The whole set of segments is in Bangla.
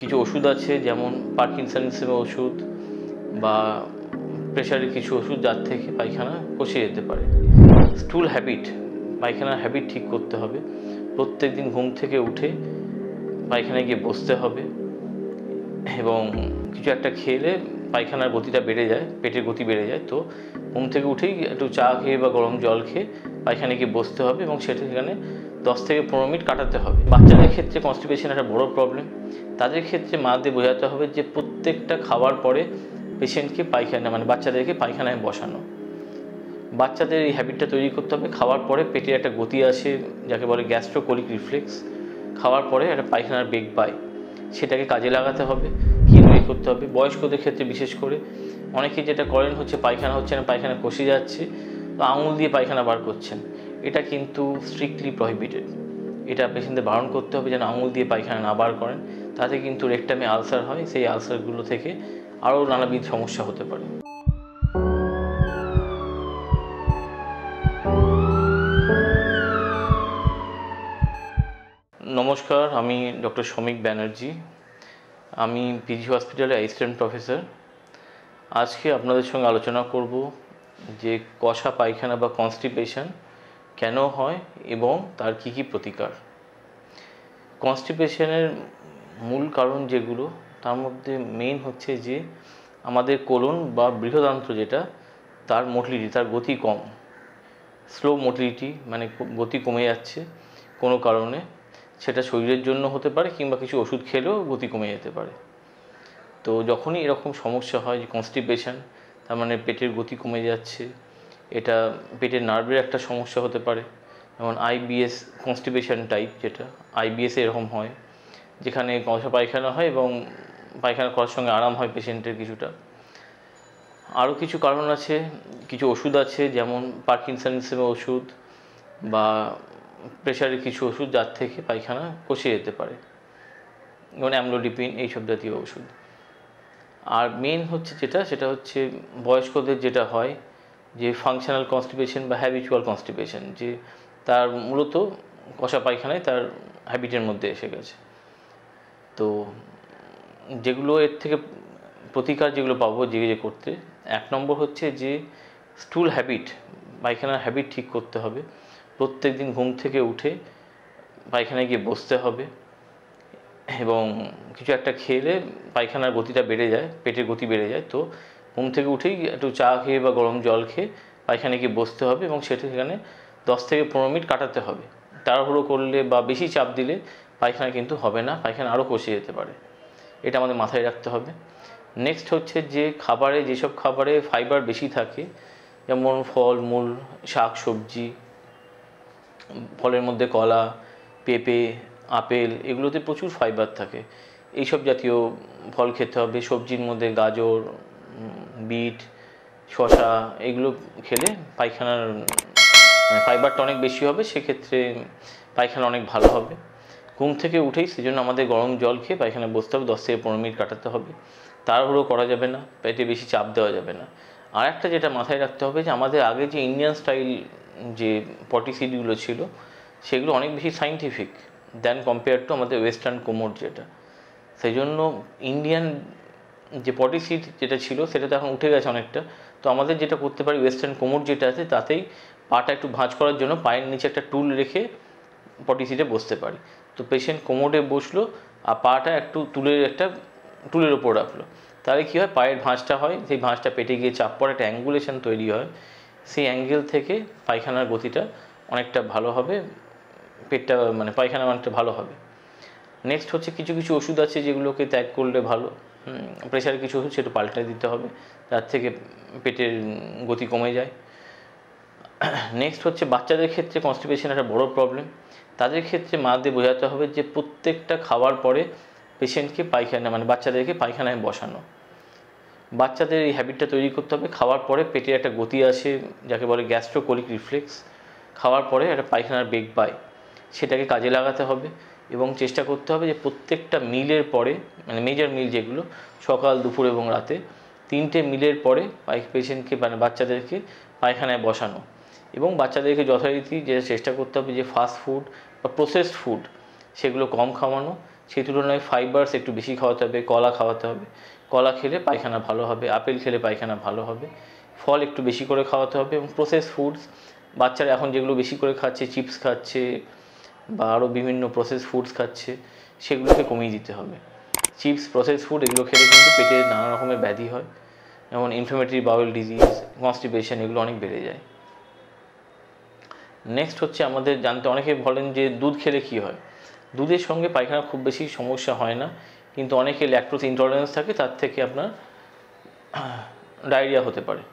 কিছু ওষুধ আছে যেমন পার্কিনসন্সের ওষুধ বা প্রেশারের কিছু ওষুধ যার থেকে পায়খানা কষে যেতে পারে। স্টুল হ্যাবিট, পায়খানার হ্যাবিট ঠিক করতে হবে। প্রত্যেক দিন ঘুম থেকে উঠে পায়খানায় গিয়ে বসতে হবে এবং কিছু একটা খেলে পায়খানার গতিটা বেড়ে যায়, পেটের গতি বেড়ে যায়। তো ঘুম থেকে উঠেই একটু চা খেয়ে বা গরম জল খেয়ে পায়খানায় গিয়ে বসতে হবে এবং সেখানে 10 থেকে 15 মিনিট কাটাতে হবে। বাচ্চাদের ক্ষেত্রে কনস্টিপেশন একটা বড় প্রবলেম। তাদের ক্ষেত্রে মাদের বোঝাতে হবে যে প্রত্যেকটা খাবার পরে পেশেন্টকে পায়খানা বাচ্চাদেরকে পায়খানায় বসানো। বাচ্চাদের এই হ্যাবিটটা তৈরি করতে হবে। খাওয়ার পরে পেটে একটা গতি আসে, যাকে বলে গ্যাস্ট্রোকোলিক রিফ্লেক্স। খাওয়ার পরে একটা পায়খানার বেগ পায়, সেটাকে কাজে লাগাতে হবে, তৈরি করতে হবে। বয়স্কদের ক্ষেত্রে বিশেষ করে অনেকে যেটা করেন হচ্ছে পায়খানা হচ্ছে না, পায়খানা কষে যাচ্ছে, তো আঙুল দিয়ে পায়খানা বার করছেন। এটা কিন্তু স্ট্রিক্টলি প্রহিবিটেড। এটা পেশেন্টদের বারণ করতে হবে যেন আঙুল দিয়ে পায়খানা না বার করেন। তাতে কিন্তু রেকটামে আলসার হয়, সেই আলসারগুলো থেকে আরও নানাবিধ সমস্যা হতে পারে। নমস্কার, আমি ডক্টর সমীক ব্যানার্জি। আমি পিজি হসপিটালে অ্যাসিস্ট্যান্ট প্রফেসর। আজকে আপনাদের সঙ্গে আলোচনা করব যে কষা পায়খানা বা কনস্টিপেশন কেন হয় এবং তার কী কী প্রতিকার। কনস্টিপেশনের মূল কারণ যেগুলো, তার মধ্যে মেইন হচ্ছে যে আমাদের কোলন বা বৃহদান্ত্র যেটা, তার মোটিলিটি, তার গতি কম, স্লো মোটিলিটি, মানে গতি কমে যাচ্ছে কোনো কারণে। সেটা শরীরের জন্য হতে পারে কিংবা কিছু ওষুধ খেলেও গতি কমে যেতে পারে। তো যখনই এরকম সমস্যা হয় যে কনস্টিপেশন, তার মানে পেটের গতি কমে যাচ্ছে, এটা পেটের নার্ভের একটা সমস্যা হতে পারে। যেমন আইবিএস কনস্টিপেশন টাইপ, যেটা আইবিএসে এরকম হয়, যেখানে কষা পায়খানা হয় এবং পায়খানা করার সঙ্গে আরাম হয় পেশেন্টের কিছুটা। আরও কিছু কারণ আছে, কিছু ওষুধ আছে যেমন পার্কিনসন্সের ওষুধ বা প্রেশারের কিছু ওষুধ যার থেকে পায়খানা কষে যেতে পারে, যেমন অ্যামলোডিপিন, এইসব জাতীয় ওষুধ। আর মেন হচ্ছে সেটা হচ্ছে বয়স্কদের যেটা হয় যে ফাংশনাল কনস্টিপেশন বা হ্যাবিচুয়াল কনস্টিপেশন, যে তার মূলত কষা পায়খানায় তার হ্যাবিটের মধ্যে এসে গেছে। তো যেগুলো এর থেকে প্রতিকার যেগুলো পাবো যে করতে, 1 নম্বর হচ্ছে যে স্টুল হ্যাবিট, পায়খানার হ্যাবিট ঠিক করতে হবে। প্রত্যেক দিন ঘুম থেকে উঠে পায়খানায় গিয়ে বসতে হবে এবং কিছু একটা খেলে পায়খানার গতিটা বেড়ে যায়, পেটের গতি বেড়ে যায়। তো ঘুম থেকে উঠেই একটু চা খেয়ে বা গরম জল খেয়ে পায়খানায় গিয়ে বসতে হবে এবং সেখানে 10 থেকে 15 মিনিট কাটাতে হবে। তাড়াহুড়ো করলে বা বেশি চাপ দিলে পায়খানা কিন্তু হবে না, পায়খানা আরও কষে যেতে পারে। এটা আমাদের মাথায় রাখতে হবে। নেক্সট হচ্ছে যে খাবারে, যেসব খাবারে ফাইবার বেশি থাকে, যেমন ফল মূল, শাক সবজি, ফলের মধ্যে কলা, পেঁপে, আপেল, এগুলোতে প্রচুর ফাইবার থাকে। এইসব জাতীয় ফল খেতে হবে। সবজির মধ্যে গাজর, বিট, শসা, এগুলো খেলে পায়খানার ফাইবারটা অনেক বেশি হবে, সেক্ষেত্রে পায়খানা অনেক ভালো হবে। ঘুম থেকে উঠেই সেজন্য আমাদের গরম জল খেয়ে পায়খানা বসতে হবে, 10 থেকে 15 মিনিট কাটাতে হবে। তাড়াহুড়ো করা যাবে না, পেটে বেশি চাপ দেওয়া যাবে না। আর একটা যেটা মাথায় রাখতে হবে যে আমাদের আগে যে ইন্ডিয়ান স্টাইল যে পটি সিটগুলো ছিল, সেগুলো অনেক বেশি সাইন্টিফিক দেন কম্পেয়ার টু আমাদের ওয়েস্টার্ন কোমোড যেটা। সেই জন্য ইন্ডিয়ান যে পটি সিট যেটা ছিল সেটা তো এখন উঠে গেছে অনেকটা। তো আমাদের যেটা করতে পারি, ওয়েস্টার্ন কোমোড যেটা আছে, তাতেই পাটা একটু ভাঁজ করার জন্য পায়ের নিচে একটা টুল রেখে পটি সিটে বসতে পারি। তো পেশেন্ট কোমোডে বসলো আর পাটা একটু টুলের ওপর রাখলো, তাহলে কী হয়, পায়ের ভাঁজটা হয়, সেই ভাঁজটা পেটে গিয়ে চাপ পড়ে, একটা অ্যাঙ্গুলেশন তৈরি হয়। সেই অ্যাঙ্গেল থেকে পায়খানার গতিটা অনেকটা ভালো হবে, পেটটা পায়খানা অনেকটা ভালো হবে। নেক্সট হচ্ছে কিছু কিছু ওষুধ আছে যেগুলোকে ত্যাগ করলে ভালো। প্রেশারের কিছু ওষুধ সেটা পাল্টে দিতে হবে, তার থেকে পেটের গতি কমে যায়। নেক্সট হচ্ছে বাচ্চাদের ক্ষেত্রে কনস্টিপেশন একটা বড় প্রবলেম। তাদের ক্ষেত্রে মাদের বোঝাতে হবে যে প্রত্যেকটা খাওয়ার পরে পেশেন্টকে পায়খানা বাচ্চাদেরকে পায়খানায় বসানো। বাচ্চাদের এই হ্যাবিটটা তৈরি করতে হবে। খাওয়ার পরে পেটে একটা গতি আসে, যাকে বলে গ্যাস্ট্রোকোলিক রিফ্লেক্স। খাওয়ার পরে একটা পায়খানার বেগ পায়, সেটাকে কাজে লাগাতে হবে এবং চেষ্টা করতে হবে যে প্রত্যেকটা মিলের পরে, মেজর মিল যেগুলো, সকাল, দুপুর এবং রাতে, 3টে মিলের পরে পেশেন্টকে বাচ্চাদেরকে পায়খানায় বসানো। এবং বাচ্চাদেরকে যথারীতি যেটা চেষ্টা করতে হবে যে ফাস্ট ফুড বা প্রসেসড ফুড সেগুলো কম খাওয়ানো সেই তুলনায় ফাইবারস একটু বেশি খাওয়াতে হবে, কলা খাওয়াতে হবে। কলা খেলে পায়খানা ভালো হবে, আপেল খেলে পায়খানা ভালো হবে। ফল একটু বেশি করে খাওয়াতে হবে এবং প্রসেস ফুডস, বাচ্চারা এখন যেগুলো বেশি করে খাচ্ছে, চিপস খাচ্ছে বা আরও বিভিন্ন প্রসেস ফুডস খাচ্ছে, সেগুলোকে কমিয়ে দিতে হবে। চিপস, প্রসেস ফুড এগুলো খেলে কিন্তু পেটে নানা রকমের ব্যাধি হয়, যেমন ইনফ্লামেটরি বাউল ডিজিজ, কনস্টিপেশন, এগুলো অনেক বেড়ে যায়। নেক্সট হচ্ছে আমাদের জানতে অনেকে বলেন যে দুধ খেলে কী হয়। দুধের সঙ্গে পায়খানা খুব বেশি সমস্যা হয় না, কিন্তু অনেকে ল্যাকটোজ ইনটলারেন্স থাকে, তার থেকে আপনার ডায়রিয়া হতে পারে।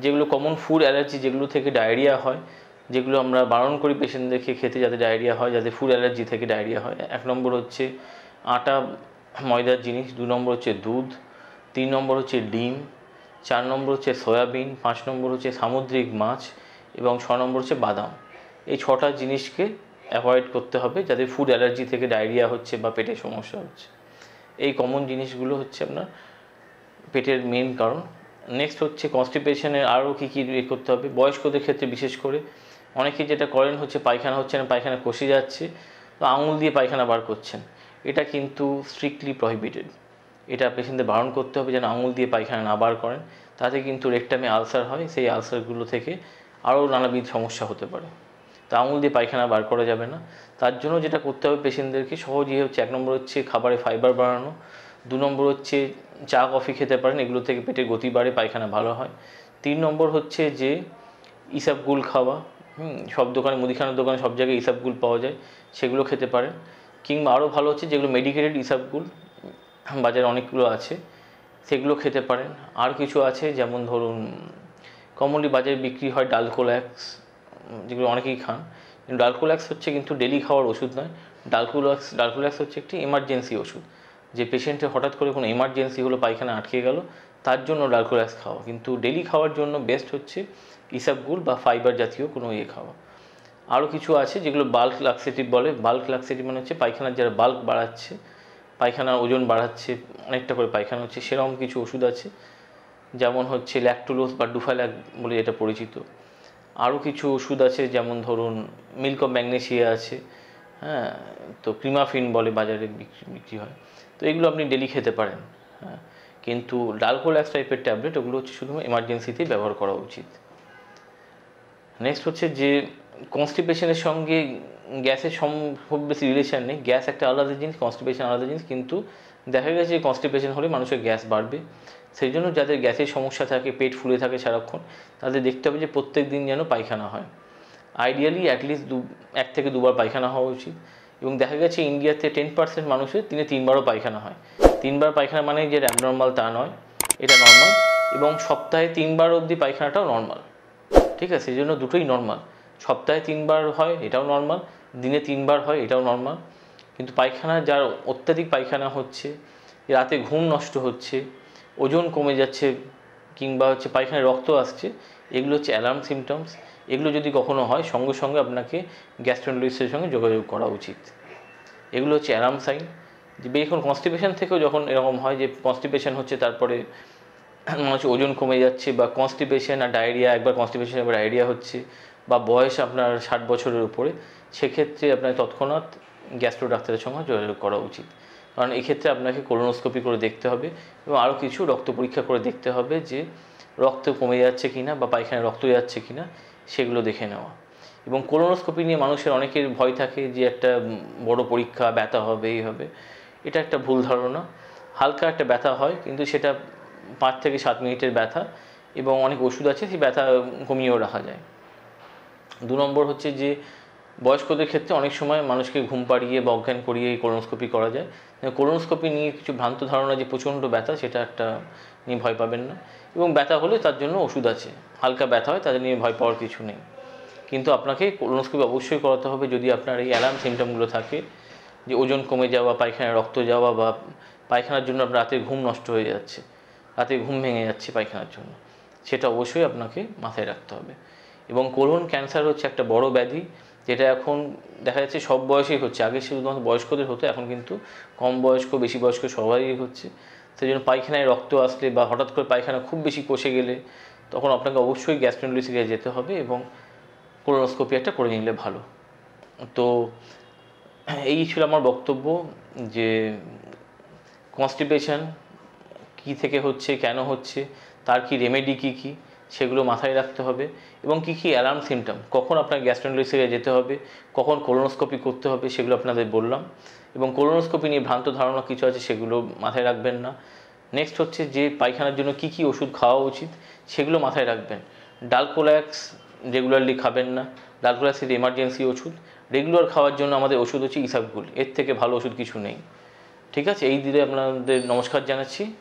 যেগুলো কমন ফুড অ্যালার্জি, যেগুলো থেকে ডায়রিয়া হয়, যেগুলো আমরা বারণ করি পেশেন্টদেরকে খেতে যাতে ডায়রিয়া হয়, যাতে ফুড অ্যালার্জি থেকে ডায়রিয়া হয়, 1 নম্বর হচ্ছে আটা ময়দার জিনিস, 2 নম্বর হচ্ছে দুধ, 3 নম্বর হচ্ছে ডিম, 4 নম্বর হচ্ছে সয়াবিন, 5 নম্বর হচ্ছে সামুদ্রিক মাছ এবং 6 নম্বর হচ্ছে বাদাম। এই 6টা জিনিসকে অ্যাভয়েড করতে হবে যাতে ফুড অ্যালার্জি থেকে ডায়রিয়া হচ্ছে বা পেটের সমস্যা হচ্ছে। এই কমন জিনিসগুলো হচ্ছে আপনার পেটের মেন কারণ। নেক্সট হচ্ছে কনস্টিপেশনের আরও কী কী করতে হবে। বয়স্কদের ক্ষেত্রে বিশেষ করে অনেকে যেটা করেন হচ্ছে পায়খানা হচ্ছে না, পায়খানা কষে যাচ্ছে, তো আঙুল দিয়ে পায়খানা বার করছেন। এটা কিন্তু স্ট্রিক্টলি প্রহিবিটেড। এটা পেশেন্টদের বারণ করতে হবে যেন আঙুল দিয়ে পায়খানা না বার করেন, তাতে কিন্তু রেকটামে আলসার হয়, সেই আলসারগুলো থেকে আরও নানাবিধ সমস্যা হতে পারে। তা আঙুল দিয়ে পায়খানা বার করা যাবে না। তার জন্য যেটা করতে হবে পেশেন্টদেরকে সহজেই হচ্ছে 1 নম্বর হচ্ছে খাবারে ফাইবার বাড়ানো, 2 নম্বর হচ্ছে চা কফি খেতে পারেন, এগুলো থেকে পেটের গতি বাড়ে, পায়খানা ভালো হয়। 3 নম্বর হচ্ছে যে ইসাবগুল খাওয়া, সব দোকানে, মুদিখানার দোকানে সব জায়গায় ইসাবগুল পাওয়া যায়, সেগুলো খেতে পারেন। কিংবা আরও ভালো হচ্ছে যেগুলো মেডিকেটেড ইসাবগুল, বাজারে অনেকগুলো আছে, সেগুলো খেতে পারেন। আর কিছু আছে যেমন ধরুন কমনলি বাজারে বিক্রি হয় ডালকোল্যাক্স, যেগুলো অনেকেই খান, কিন্তু ডালকোল্যাক্স হচ্ছে কিন্তু ডেলি খাওয়ার ওষুধ নয়। ডালকোল্যাক্স হচ্ছে একটি এমার্জেন্সি ওষুধ, যে পেশেন্টের হঠাৎ করে কোনো এমার্জেন্সি হলো, পায়খানা আটকে গেল, তার জন্য ডালকোল্যাক্স খাওয়া। কিন্তু ডেলি খাওয়ার জন্য বেস্ট হচ্ছে ইসাবগুল বা ফাইবার জাতীয় কোনো খাওয়া। আরও কিছু আছে যেগুলো বাল্ক লাক্সেটিভ বলে। বাল্ক লাক্সেটিভ মানে হচ্ছে পায়খানার যারা বাল্ক বাড়াচ্ছে, পায়খানার ওজন বাড়াচ্ছে, অনেকটা করে পায়খানা হচ্ছে, সেরকম কিছু ওষুধ আছে, যেমন হচ্ছে ল্যাকটুলোজ বা ডুফাল্যাক বলে যেটা পরিচিত। আরও কিছু ওষুধ আছে যেমন ধরুন মিল্ক অফ ম্যাগনেসিয়া আছে, হ্যাঁ, তো ক্রিমাফিন বলে বাজারে বিক্রি হয়। তো এগুলো আপনি ডেলি খেতে পারেন, হ্যাঁ, কিন্তু ডালকোল্যাক্স টাইপের ট্যাবলেট ওগুলো হচ্ছে শুধু এমার্জেন্সিতেই ব্যবহার করা উচিত। নেক্সট হচ্ছে যে কনস্টিপেশনের সঙ্গে গ্যাসের খুব বেশি রিলেশন নেই। গ্যাস একটা আলাদা জিনিস, কনস্টিপেশন আলাদা জিনিস, কিন্তু দেখা গেছে যে কনস্টিপেশন হলে মানুষের গ্যাস বাড়বে। সেই জন্য যাদের গ্যাসের সমস্যা থাকে, পেট ফুলে থাকে সারাক্ষণ, তাদের দেখতে হবে যে প্রত্যেক দিন যেন পায়খানা হয়। আইডিয়ালি অ্যাটলিস্ট 1 থেকে 2 বার পায়খানা হওয়া উচিত। এবং দেখা গেছে ইন্ডিয়াতে 10% মানুষের দিনে 3 বারও পায়খানা হয়। 3 বার পায়খানা মানে যে অ্যাবনর্মাল তা নয়, এটা নর্মাল। এবং সপ্তাহে 3 বার অবধি পায়খানাটাও নর্মাল, ঠিক আছে? সেই জন্য দুটোই নর্মাল। সপ্তাহে 3 বার হয় এটাও নর্মাল, দিনে 3 বার হয় এটাও নর্মাল। কিন্তু পায়খানা, যার অত্যাধিক পায়খানা হচ্ছে, রাতে ঘুম নষ্ট হচ্ছে, ওজন কমে যাচ্ছে, কিংবা হচ্ছে পায়খানায় রক্ত আসছে, এগুলো হচ্ছে অ্যালার্ম সিমটমস। এগুলো যদি কখনো হয়, সঙ্গে সঙ্গে আপনাকে গ্যাস্ট্রোএন্টারোলজিস্টের সঙ্গে যোগাযোগ করা উচিত। এগুলো হচ্ছে অ্যালার্ম সাইন। যে এখন কনস্টিপেশন থেকেও যখন এরকম হয় যে কনস্টিপেশন হচ্ছে, তারপরে মানুষ ওজন কমে যাচ্ছে, বা কনস্টিপেশন আর ডায়রিয়া, একবার কনস্টিপেশন একবার ডায়রিয়া হচ্ছে, বা বয়স আপনার 60 বছরের উপরে, সেক্ষেত্রে আপনার তৎক্ষণাৎ গ্যাস্ট্রো ডাক্তারের সঙ্গে যোগাযোগ করা উচিত। কারণ এক্ষেত্রে আপনাকে কোলোনোস্কোপি করে দেখতে হবে এবং আরও কিছু রক্ত পরীক্ষা করে দেখতে হবে যে রক্ত কমে যাচ্ছে কি না বা পায়খানায় রক্ত যাচ্ছে কি না, সেগুলো দেখে নেওয়া। এবং কোলোনোস্কোপি নিয়ে মানুষের অনেকের ভয় থাকে যে একটা বড় পরীক্ষা, ব্যথা হবে, এই হবে। এটা একটা ভুল ধারণা। হালকা একটা ব্যথা হয়, কিন্তু সেটা 5 থেকে 7 মিনিটের ব্যথা, এবং অনেক ওষুধ আছে সেই ব্যথা কমিয়েও রাখা যায়। 2 নম্বর হচ্ছে যে বয়স্কদের ক্ষেত্রে অনেক সময় মানুষকে ঘুম পাড়িয়ে বা অজ্ঞান করিয়ে কোলোনোস্কোপি করা যায়। কোলোনোস্কোপি নিয়ে কিছু ভ্রান্ত ধারণা যে প্রচণ্ড ব্যথা, সেটা একটা নিয়ে ভয় পাবেন না। এবং ব্যথা হলে তার জন্য ওষুধ আছে। হালকা ব্যথা হয়, তাদের নিয়ে ভয় পাওয়ার কিছু নেই। কিন্তু আপনাকে কোলোনোস্কোপি অবশ্যই করাতে হবে যদি আপনার এই অ্যালার্ম সিমটমগুলো থাকে, যে ওজন কমে যাওয়া, পায়খানায় রক্ত যাওয়া, বা পায়খানার জন্য আপনার রাতে ঘুম নষ্ট হয়ে যাচ্ছে, রাতে ঘুম ভেঙে যাচ্ছে পায়খানার জন্য, সেটা অবশ্যই আপনাকে মাথায় রাখতে হবে। এবং কোলন ক্যান্সার হচ্ছে একটা বড় ব্যাধি, যেটা এখন দেখা যাচ্ছে সব বয়সেই হচ্ছে। আগে শুধুমাত্র বয়স্কদের হতো, এখন কিন্তু কম বয়স্ক, বেশি বয়স্ক সবারই হচ্ছে। সেই জন্য পায়খানায় রক্ত আসলে বা হঠাৎ করে পায়খানা খুব বেশি কষে গেলে, তখন আপনাকে অবশ্যই গ্যাস্ট্রোএন্টারোলজিস্টের কাছে যেতে হবে এবং কোলোনোস্কোপি একটা করে নিলে ভালো। তো এই ছিল আমার বক্তব্য যে কনস্টিপেশন কী থেকে হচ্ছে, কেন হচ্ছে, তার কি রেমেডি কী কী, সেগুলো মাথায় রাখতে হবে। এবং কী কী অ্যালার্ম সিমটম, কখন আপনার গ্যাস্ট্রোএন্টারোলজিস্টে যেতে হবে, কখন কোলোনোস্কোপি করতে হবে, সেগুলো আপনাদের বললাম। এবং কোলোনোস্কোপি নিয়ে ভ্রান্ত ধারণা কিছু আছে, সেগুলো মাথায় রাখবেন না। নেক্সট হচ্ছে যে পায়খানার জন্য কী কী ওষুধ খাওয়া উচিত, সেগুলো মাথায় রাখবেন। ডালকোল্যাক্স রেগুলারলি খাবেন না, ডালকোল্যাক্সের এমার্জেন্সি ওষুধ। রেগুলার খাওয়ার জন্য আমাদের ওষুধ হচ্ছে ইসাবগুল, এর থেকে ভালো ওষুধ কিছু নেই। ঠিক আছে, এই দিলে আপনাদের নমস্কার জানাচ্ছি।